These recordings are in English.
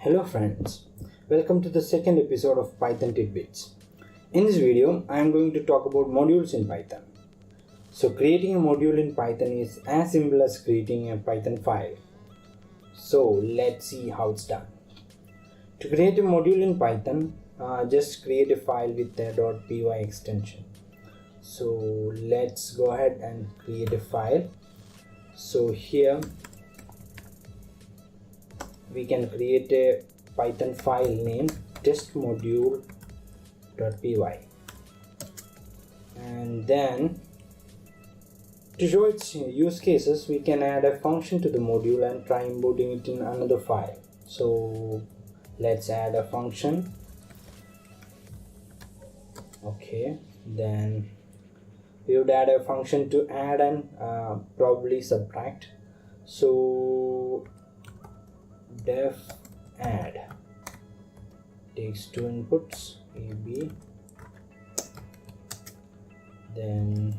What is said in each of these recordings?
Hello friends, welcome to the second episode of Python tidbits. In this video, I am going to talk about modules in Python. So creating a module in Python is as simple as creating a Python file. So let's see how it's done. To create a module in Python, just create a file with a .py extension. So let's go ahead and create a file. So here we can create a Python file named testmodule.py, and then to show its use cases we can add a function to the module and try importing it in another file. So let's add a function. Okay, then we would add a function to add and probably subtract. So def add takes two inputs, a b, then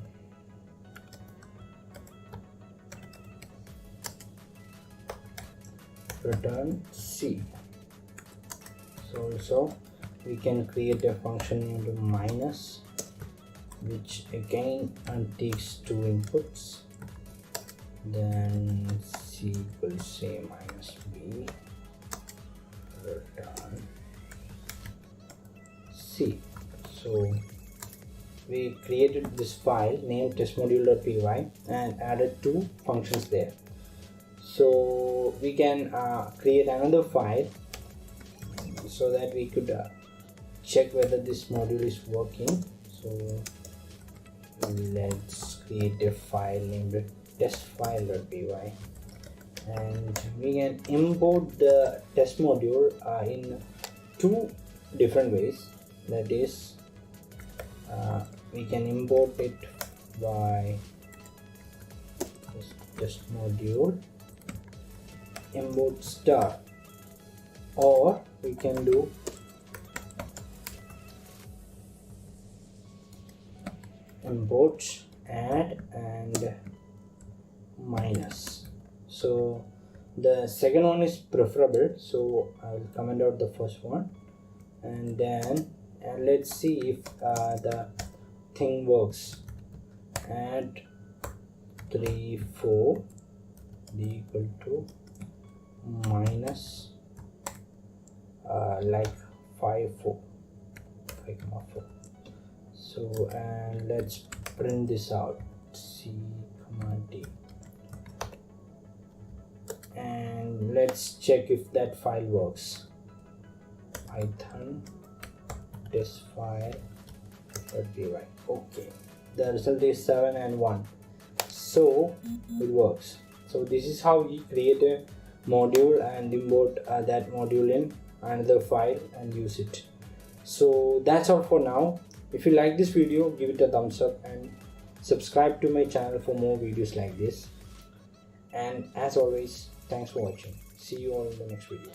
return c. So also we can create a function named minus, which again takes two inputs, then c equals c minus b, return c. So we created this file named testmodule.py and added two functions there. So we can create another file so that we could check whether this module is working. So let's create a file named testfile.py, and we can import the test module in two different ways. That is, we can import it by test module import star, or we can do import add and minus. So the second one is preferable, so I will comment out the first one, and then let's see if the thing works. Add 3 4 b equal to minus like 5 4. So and let's print this out, c command d, and let's check if that file works. Python test file.py. Okay, the result is 7 and 1, so it works. So this is how we create a module and import that module in another file and use it. So that's all for now. If you like this video, give it a thumbs up and subscribe to my channel for more videos like this. And as always, thanks for watching. See you all in the next video.